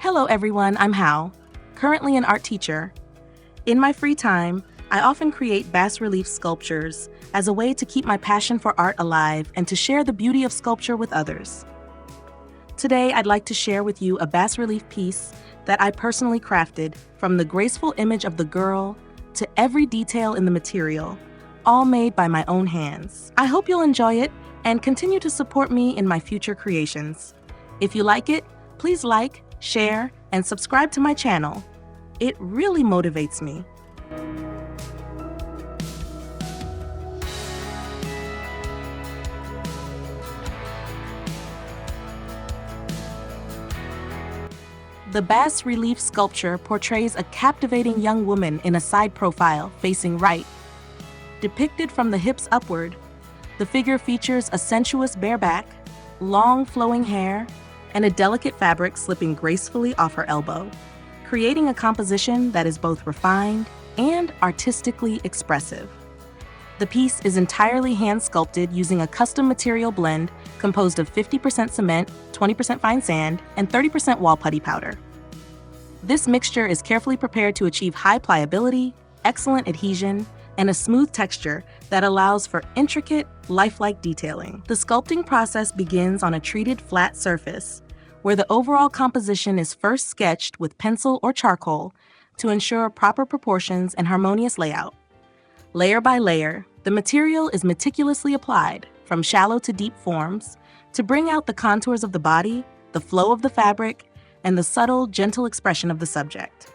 Hello everyone, I'm Hao, currently an art teacher. In my free time, I often create bas-relief sculptures as a way to keep my passion for art alive and to share the beauty of sculpture with others. Today, I'd like to share with you a bas-relief piece that I personally crafted, from the graceful image of the girl to every detail in the material, all made by my own hands. I hope you'll enjoy it and continue to support me in my future creations. If you like it, please like, share, and subscribe to my channel. It really motivates me. The bas-relief sculpture portrays a captivating young woman in a side profile facing right. Depicted from the hips upward, the figure features a sensuous bare back, long flowing hair, and a delicate fabric slipping gracefully off her elbow, creating a composition that is both refined and artistically expressive. The piece is entirely hand-sculpted using a custom material blend composed of 50% cement, 20% fine sand, and 30% wall putty powder. This mixture is carefully prepared to achieve high pliability, excellent adhesion, and a smooth texture that allows for intricate, lifelike detailing. The sculpting process begins on a treated flat surface, where the overall composition is first sketched with pencil or charcoal to ensure proper proportions and harmonious layout. Layer by layer, the material is meticulously applied, from shallow to deep forms, to bring out the contours of the body, the flow of the fabric, and the subtle, gentle expression of the subject.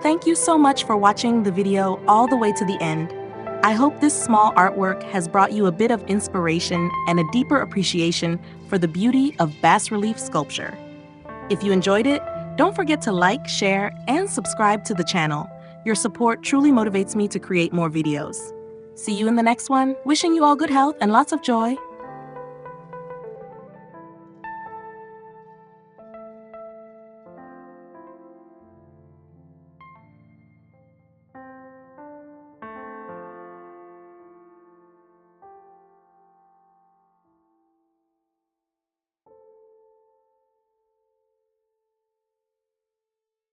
Thank you so much for watching the video all the way to the end. I hope this small artwork has brought you a bit of inspiration and a deeper appreciation for the beauty of bas-relief sculpture. If you enjoyed it, don't forget to like, share, and subscribe to the channel. Your support truly motivates me to create more videos. See you in the next one. Wishing you all good health and lots of joy.